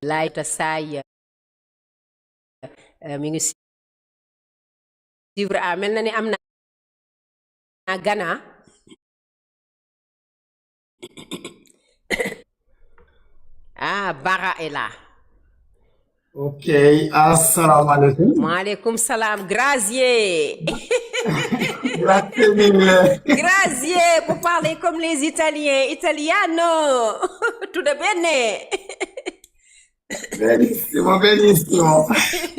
Layta Saay mi ngi suivre mel na ni am na Gana Bara est là. Ok, assalamu alaikum. Maaleykum salam, grazie. Grazie mille. Grazie, pour parler comme les Italiens. Italiano, tutto bene? Benissimo, benissimo.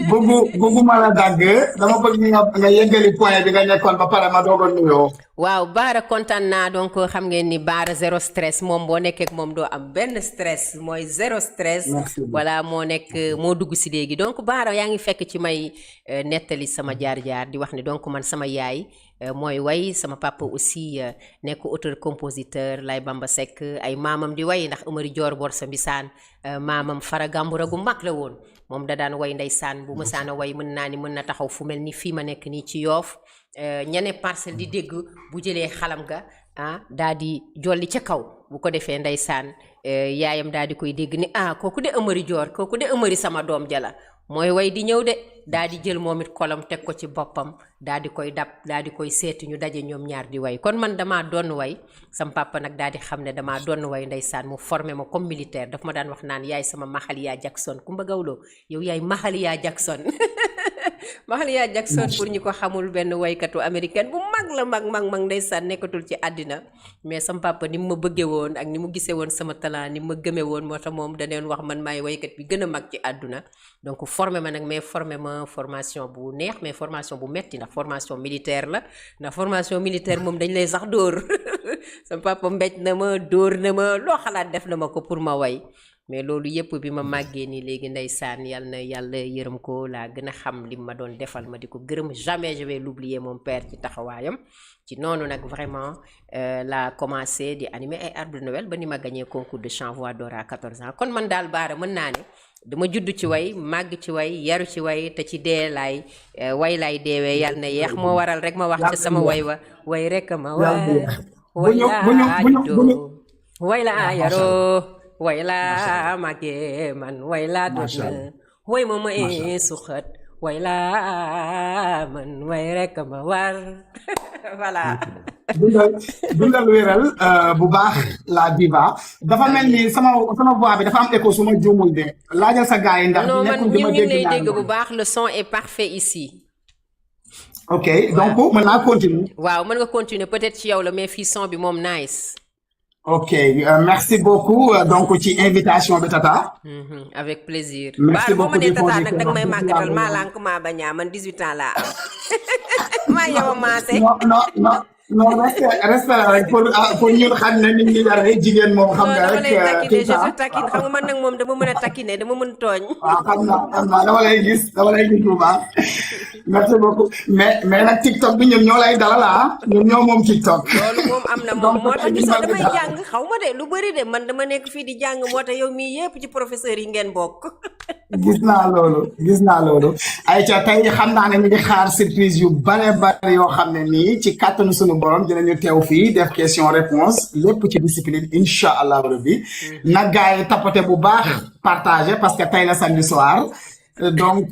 Bëgguma la dagg dama bëgg nga yeggali point bi nga nekkoon ba pare ma doog a nuyoo. waaw Baara kontaan naa donc xam ngeen ni Baara zéro stress moom boo nekkee ak moom doo am benn stress mooy zéro stress. voilà moo dugg si léegi donc Baara yaa ngi fekk ci may nettali sama jaar-jaar di wax ni donc man sama yaay mooy way sama papa aussi nekk auteur compositeur Lay Bamba Seck ay maamam di way ndax Amari Joor Borsa Mbisaan maamam Fara Gambura gu mag la woon moom da daan way ndeysaan bu mësaan a way mën naa ni mën na taxaw fu mel ni fii ma nekk nii ci Yoof ñane Parcelles di dégg bu jëlee xalam ga daa di jolli ca kaw bu ko defee ndeysaan yaayam daa di koy dégg ni kooku de Amari Joor kooku de Amari sama doom jala mooy way di ñëw de daa di jël moom it kolam teg ko ci boppam daa di koy dab daa di koy seeti ñu daje ñoom ñaar di way kon man damaa doon way sam papa nag daa di xam ne damaa doon way ndeysaan mu formé ma comme militaire daf ma daan wax naan yaay sama Mahalia Jackson Kumba Gawlo yow yaay Mahalia Jackson Mahalia Jackson pour ñu ko xamul benn waykatu américaine bu mag la mag ndeysaan nekkatul ci àddina mais sam papa ni mu ma bëggee woon ak ni mu gisee woon sama talent ni mu ma gëmee woon moo tax moom daneen wax man maay waykat bi gën a mag ci àdduna donc formé ma nag mais formé ma formation bu neex mais formation bu metti ndax formation militaire la ndax formation militaire moom dañ lay sax dóor sama papa mbéj na ma dóor na ma loo xalaat def na ma ko pour ma way mais loolu yëpp bi ma màggee nii léegi ndeysaan yàlla yërëm ko laa gën a xam li ma doon defal ma di ko gërëm jamais je vais l'oublier mon père ci taxawaayam ci noonu nag vraiment la commencé di animer ay arbre de Noël ba ni ma gagné concours de chant voix d'or à 14 ans kon man daal Baara mën naa ne dama judd ci way màgg ci way yaru ci way te ci dee laay way laay deewee yàlla na yeex moo waral rek ma wax ci sama way wa way rek ma way laa juddoo way laa yaroo way laa màggee man way laa doon way ma may suxat way laa man way rek ma war voilà. dundal wéral bu baax la diva dafa mel ni sama voix bi dafa am écho su ma juumul de laajal sa gars yi ndax non man ñu ngi lay dégg bu baax le son est parfait ici. ok donc mën naa continuer. waaw mën nga continuer peut-être ci yow la mais fii son bi moom nice. ok merci beaucoup donc ci invitation bi Tata. avec plaisir. merci beaucoup di Tata nag danga may màggatal maa lànk maa bañaa man 18 ans laa am maa yow a maase. non respect rek pour ñun xam ne nit ñi yare jigéen moom xam nga rek je te taquine xam nga man nag moom dama mën a taquiner dama mën tooñ. waaw xam naa dama lay gis bu baax merci beaucoup mais nag TikTok bi ñun ñoo lay dalal ñun ñoo moom TikTok. loolu moom am na moom moo tax gis nga damay jàng xaw ma de lu bëri de man dama nekk fii di jàng moo tax yow mii yëpp ci professeur yi ngeen bokk. gis naa loolu ayca tey xam naa ne ñu ngi xaar surprise yu bare yoo xam ne nii ci kàttanu sunu borom dinañu teew fii def question réponse lépp ci discipline incha allah rabbi na gars yi tapote bu baax partagé parce que tey la samedi soir donc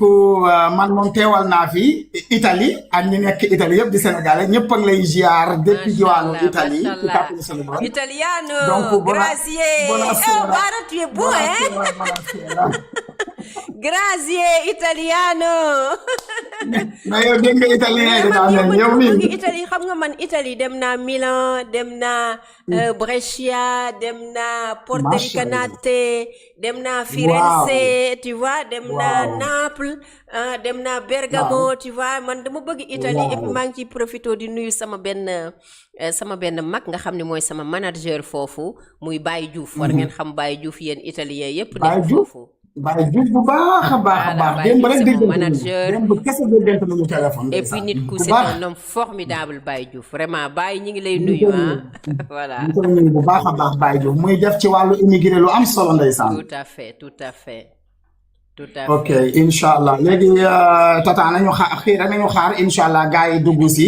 man moom teewal naa fi Italie ak ñi nekk Italie yëpp di Sénégalais ñëpp a ngi lay ziar depuis diwaanu Italie ci kàttanu sunu borom. Italiano donc grazie Bara tu es beau hein. Grazie italiano. mais yow dégg nga italien yow mii Italie xam nga man Italie dem naa Milan dem naa Brescia dem naa Porto Recanati dem naa Firenze tu vois dem naa Naples dem naa Bergamo tu vois man dama bëgg Italie et puis maa ngi ciy profité di nuyu sama benn mag nga xam ne mooy sama manager foofu muy Baye Diouf war ngeen xam Baye Diouf yéen italien yëpp nekk foofu. Baye Diouf bu baax a baax démb rek dégg démb kese déggante nañu téléphone. et puis nit ku c'est un homme formidable Baye Diouf vraiment Baye ñi ngi lay nuyu voilà. ñu koy nuyu bu baax a baax Baye Diouf muy def ci wàllu immigré lu am solo ndeysaan. tout à fait. tout à ok fait. incha allah léegi tata nañu xaar incha allah gars yi dugg si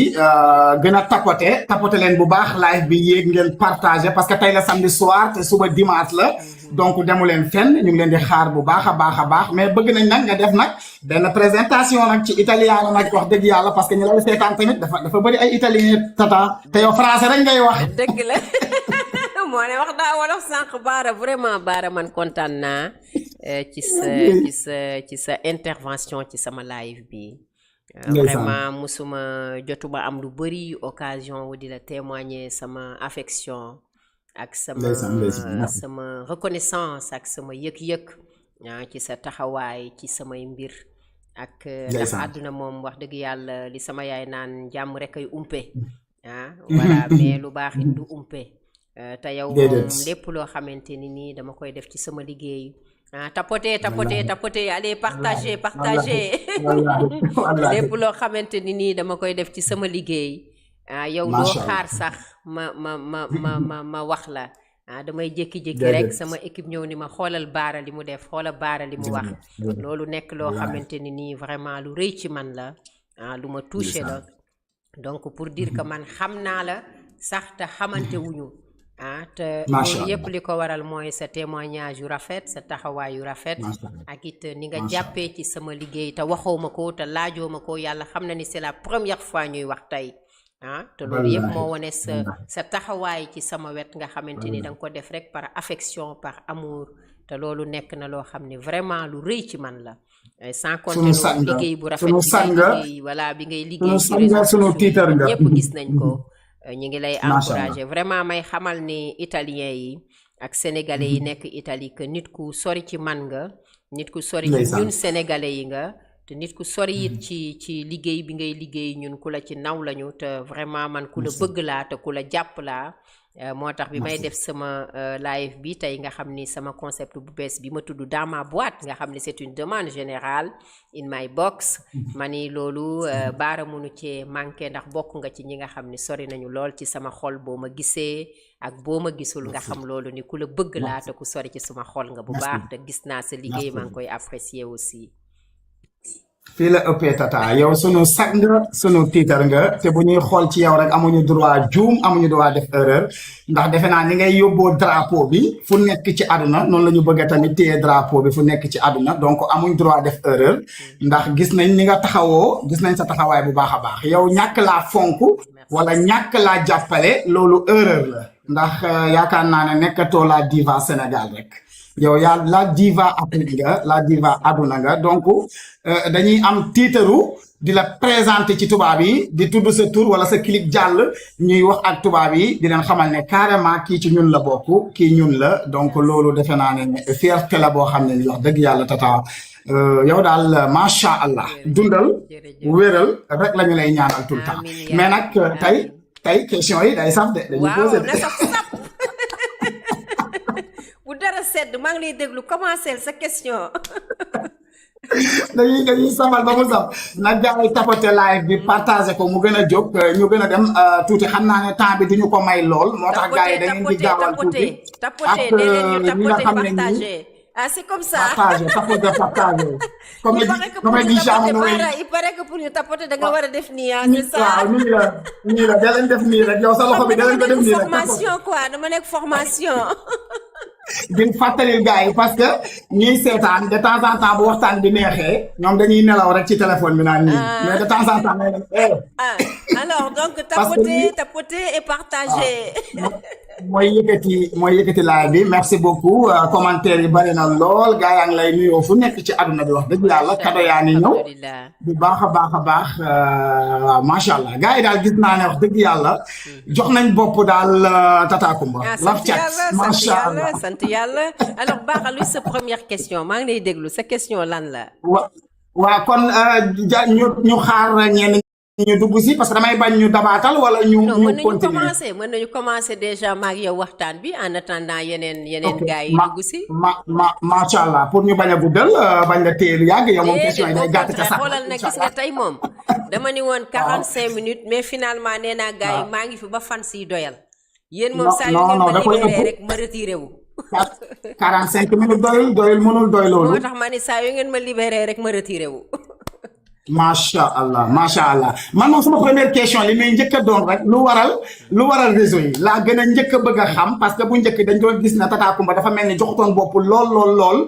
gën a tapoter leen bu baax live bi yéeg ngeen partager parce que tey la samedi soir te suba dimanche la donc demu leen fenn ñu ngi leen di xaar bu baax a baax mais bëgg nañ nag nga def nag benn présentation nag ci italiano nag wax dëgg yàlla parce que ñu lay seetaan tamit dafa bëri ay italien tata te yow français rek ngay wax. dëgg la moo ne wax daa wolof sànq Bara vraiment Bara man kontaan naa ci sa intervention ci sama live bi. Vraiment musuma jotuma am lu bëri occasion wu di la témoigner sama affection ak sama reconnaissance ak sama yëg-yëg ci sa taxawaay ci samay mbir ak ndax àdduna moom wax dëgg yàlla li sama yaay naan jàmm rek ay umpe voilà mais lu baax it du umpe te yow moom lépp loo xamante ni nii dama koy def ci sama liggéey tapoter allez partager lépp loo xamante ni nii dama koy def ci sama liggéey yow doo xaar sax ma wax la damay jékki-jékki rek sama équipe ñëw ni ma xoolal Bara li mu def xoolal Bara li mu wax loolu nekk loo xamante ni nii vraiment lu rëy ci man la lu ma touché la donc pour dire que man xam naa la sax te xamante wuñu te loolu yëpp li ko waral mooy sa témoignage yu rafet sa taxawaay yu rafet ak it ni nga jàppee ci sama liggéey te waxoo ma ko te laajoo ma ko yàlla xam na ni c'est la première fois ñuy wax tey te loolu yëpp moo wane sa taxawaay ci sama wet nga xamante ni da nga ko def rek par affection par amour te loolu nekk na loo xam ne vraiment lu rëy ci man la sans compter liggéey bu rafet bi ngay liggéey ci réseaux sociaux ñëpp gis nañ ko ñu ngi lay encourager vraiment may xamal ni italien yi ak sénégalais yi nekk Italie que nit ku sori ci man nga nit ku sori ci ñun sénégalais yi nga te nit ku sori it ci liggéey bi ngay liggéey ñun ku la ci naw lañu te vraiment man ku la bëgg laa te ku la jàpp laa moo tax bi may def sama live bi tey nga xam ni sama concept bu bees bi ma tudd dans ma boîte nga xam ni c'est une demande générale in my box ma ni loolu Bara munu cee manqué ndax bokk nga ci ñi nga xam ni sori nañu lool ci sama xol boo ma gisee ak boo ma gisul nga xam loolu ni ku la bëgg laa te ku sori ci sama xol nga bu baax te gis naa sa liggéey maa ngi koy apprécier aussi. fii la ëppee tata yow sunu sag nga sunu tiitar nga te bu ñuy xool ci yow rek amuñu droit juum amuñu droit def erreur ndax defe naa ni ngay yóbboo drapeau bi fu nekk ci àdduna noonu la ñu bëgg a tamit téye drapeau bi fu nekk ci àdduna donc amuñ droit def erreur ndax gis nañ ni nga taxawoo gis nañ sa taxawaay bu baax a baax yow ñàkk laa fonk wala ñàkk laa jàppale loolu erreur la ndax yaakaar naa ne nekkatoo la diva Sénégal rek yow yaa la diva Afrique nga la diva àdduna nga donc dañuy am tiitaru di la présenter ci tubaab yi di tudd sa tur wala sa clip jàll ñuy wax ak tubaab yi di leen xamal ne carrément kii ci ñun la bokk kii ñun la donc loolu defe naa ne fierté la boo xam ne ni wax dëgg yàlla tata yow daal macha allah dundal wéral rek la ñu lay ñaanal tout le temps mais nag tey question yi day saf de dañuy posé bu dara sedd maa ngi lay déglu commencer sa question. dañuy safal ba mu saf nag gars yi tapoter live bi partager ko mu gën a jóg ñu gën a dem tuuti xam naa ne temps bi duñu ko may lool moo tax gars yi da ngeen di gaawal tuuti ak ñi nga xam ne nii c'est comme ça. partager. Il paraît que pour ñu tapoter da nga war a def nii c'est ça. waaw nii la da leen def nii rek yow sa loxo bi da leen ko def nii rek. formation quoi dama nekk formation. di fàttali gars yi parce que ñiy seetaan de temps en temps bu waxtaan bi neexee ñoom dañuy nelaw rek ci téléphone bi naan nii mais de temps en temps alors donc tapoter et partager. mooy yëkkati live bi merci beaucoup commentaire yi bari na lool gaa yaa ngi lay nuyoo fu nekk ci àdduna bi wax dëgg yàlla kado yaa ngi ñëw bu baax a baax waaw macha allah gaa yi daal gis naa ne wax dëgg yàlla jox nañ bopp daal Tata Coumba laf cat macha allah sant yàlla alors Bara luy sa première question maa ngi lay déglu sa question lan la waa kon ñu xaar ñenn ñu dugg si parce que damay bañ ñu dabaatal wala ñu continuer mën nañu commencer déjà maag yow waxtaan bi en attendant yeneen gars yi dugg si macha allah pour ñu bañ a guddal bañ la téye lu yàgg yow moom question yi day gàtt ka sax xoolal na gis nga tey moom dama ni woon 45 minutes mais finalement nee naa gars yi maa ngi fi ba fan si doyal yéen moom saa yu ngeen ma libéré rek ma retiré wu 45 minutes doyul mënul doy loolu. moo tax ma ni saa yu ngeen ma libéré rek ma retiré wu. macha allah man moom sama première question li may njëkk a doon rek lu waral réseau yi laa gën a njëkk a bëgg a xam parce que bu njëkk dañ doon gis na Tata Coumba dafa mel ni joxutoon bopp lool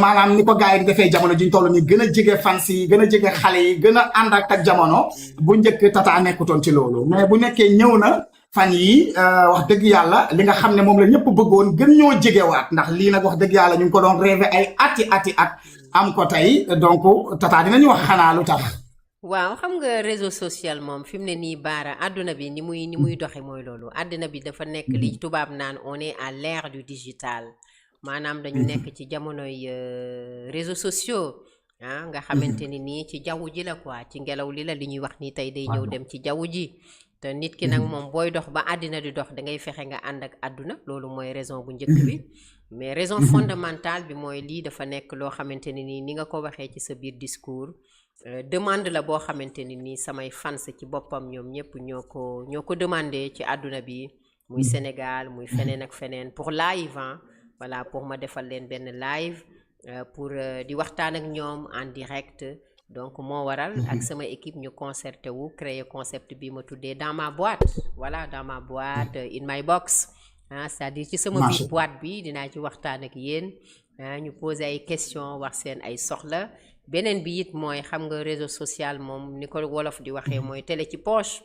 maanaam ni ko gars yi di defee jamono ji ñu toll nii gën a jege fans yi gën a jege xale yi gën a ànd ak jamono bu njëkk Tata nekkutoon ci loolu mais bu nekkee ñëw na fan yi wax dëgg yàlla li nga xam ne moom la ñëpp bëggoon gën ñoo jegewaat ndax lii nag wax dëgg yàlla ñu ngi ko doon rêvé ay ati at am ko tey donc Tata dinañu wax xanaa lu tax. waaw xam nga réseau social moom fi mu ne nii Bara àdduna bi ni muy doxe mooy loolu àdduna bi dafa nekk li tubaab naan on est à l'ère du digital maanaam dañu nekk ci jamonoy réseaux sociaux nga xamante ni nii ci jaww ji la quoi ci ngelaw li la li ñuy wax nii tey day ñëw dem ci jaww ji te nit ki nag moom booy dox ba àddina di dox da ngay fexe nga ànd ak àdduna loolu mooy raison bu njëkk bi mais raison fondamentale bi mooy lii dafa nekk loo xamante ni nii ni nga ko waxee ci sa biir discours demande la boo xamante ni nii samay fans ci boppam ñoom ñëpp ñoo ko demandé ci àdduna bi muy Sénégal muy feneen ak feneen pour live voilà pour ma defal leen benn live pour di waxtaan ak ñoom en direct donc moo waral ak sama équipe ñu concerté wu créer concept bi ma tuddee dans ma boîte voilà dans ma boîte in my box c'est-à-dire ci sama biir boîte bi dinaa ci waxtaan ak yéen ñu poser ay questions wax seen ay soxla beneen bi it mooy xam nga réseau social moom ni ko wolof di waxee mooy télé ci poche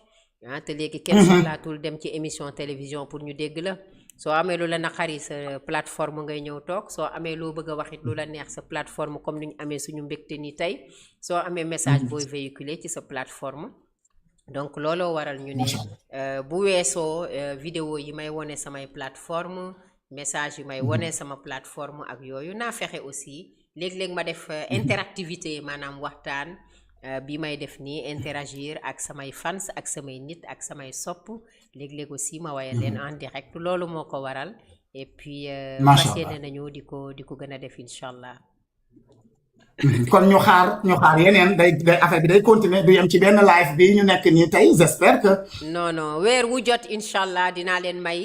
te léegi kenn soxlaatul dem ci émission télévision pour ñu dégg la soo amee lu la naqari sa plateforme ngay ñëw toog soo amee loo bëgg a waxit lu la neex sa plateforme comme ni ñu amee suñu mbégte ni tey soo amee message booy véhiculer ci sa plateforme donc looloo waral ñu ne bu weesoo vidéo yi may wone samay plateforme message yi may wone sama plateforme ak yooyu naa fexe aussi léeg-léeg ma def interactivité maanaam waxtaan bi may def nii interagir ak samay fans ak samay nit ak samay sopp léeg-léeg aussi ma waye leen en direct loolu moo ko waral et puis fas yéene nañu di ko gën a def incha allah. kon ñu xaar yeneen day affaire bi day continuer du yem ci benn live bi ñu nekk nii tey j'espère que. non weer wu jot incha allah dinaa leen may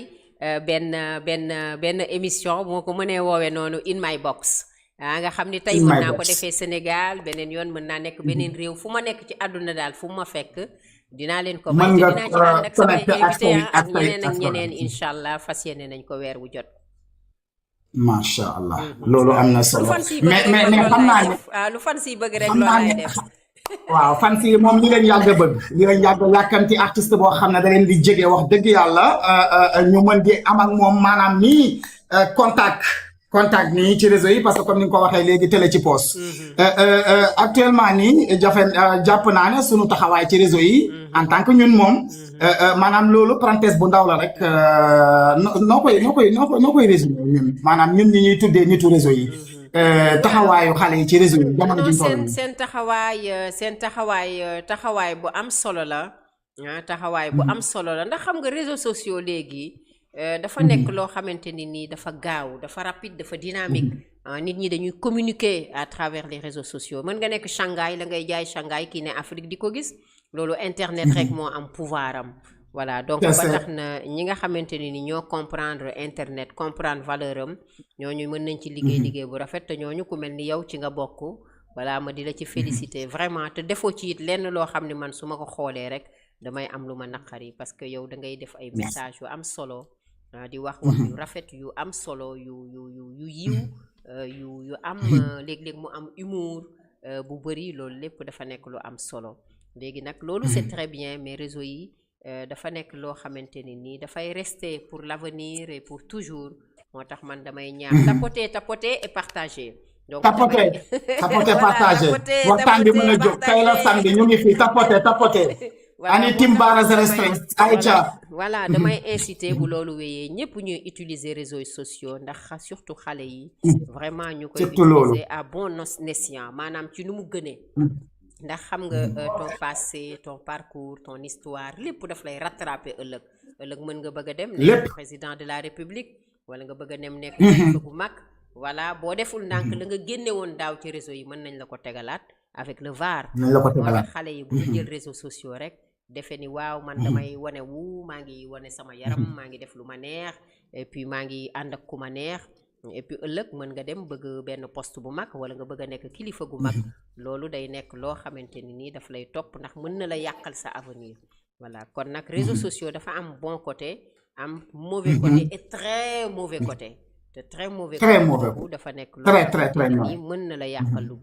benn émission moo ko mënee woowee noonu in my box. nga xam ni tey mën naa ko defee Sénégal beneen yoon mën naa nekk beneen réew fu ma nekk ci àdduna daal fu ma fekk dinaa leen ko may te dinaa ci ànd ak samay invité ak ñeneen incha allah fas yéene nañ ko weer wu jot. macha allah loolu am na solo mais xam naa ne lu fan si bëgg rek loolu lay def. waaw fan si moom li leen yàgg a bëgg li leen yàgg yàkkanti artiste boo xam ne da leen di jege wax dëgg yàlla ñu mën di am ak moom maanaam nii contact nii ci réseau yi parce que comme ni nga ko waxee léegi télé ci poos actuellement nii jàpp naa ne sunu taxawaay ci réseau yi en tant que ñun moom maanaam loolu parenthèse bu ndaw la rek noo koy résumé ñun maanaam ñun ñi ñuy tuddee nitu réseau yi taxawaayu xale yi ci réseau yi jamono ji toll seen taxawaay bu am solo la taxawaay bu am solo la ndax xam nga réseaux sociaux léegi dafa nekk loo xamante ni nii dafa gaaw dafa rapide dafa dynamique nit ñi dañuy communiquer à travers les réseaux sociaux mën nga nekk Shanghai la ngay jaay Shanghai kii ne Afrique di ko gis loolu internet rek moo am pouvoir am voilà donc ba tax na ñi nga xamante ni ñoo comprendre internet comprendre valeur am ñooñu mën nañ ci liggéey bu rafet te ñooñu ku mel ni yow ci nga bokk voilà ma di la ci féliciter vraiment te defoo ci it lenn loo xam ne man su ma ko xoolee rek damay am lu ma naqari parce que yow da ngay def ay message yu am solo di wax yu rafet yu am solo yu yiw yu am léeg-léeg mu am humour bu bëri loolu lépp dafa nekk lu am solo léegi nag loolu c'est très bien mais réseau yi dafa nekk loo xamante ni nii dafay rester pour l'avenir et pour toujours moo tax man damay ñaax tapoter et partager donc tapoter partager waxtaan bi mën a jóg tey la samedi ñu ngi fi tapoter ani Team Bara Zero Stress Aïcha voilà damay inciter bu loolu wéyee ñëpp ñuy utiliser réseaux sociaux ndax surtout xale yi vraiment ñu koy utiliser à bon escient maanaam ci nu mu gënee ndax xam nga ton passé ton parcours ton histoire lépp daf lay rattraper ëllëg mën nga bëgg a dem nekk président de la république wala nga bëgg a dem nekk kilifa bu mag voilà boo deful ndànk la nga génne woon daaw ci réseau yi mën nañ la ko tegalaat avec le VAR moo tax xale yi bu ñu jël réseaux sociaux rek defe ni waaw man damay wane wu maa ngi wane sama yaram maa ngi def lu ma neex et puis maa ngi ànd ak ku ma neex et puis ëllëg mën nga dem bëgg benn poste bu mag wala nga bëgg a nekk kilifa gu mag loolu day nekk loo xamante ni nii daf lay topp ndax mën na la yàqal sa avenir voilà kon nag réseaux sociaux dafa am bon côté am mauvais côté et très mauvais côté te très mauvais côté dafa nekk loo xamante ni mën na la yàqal lu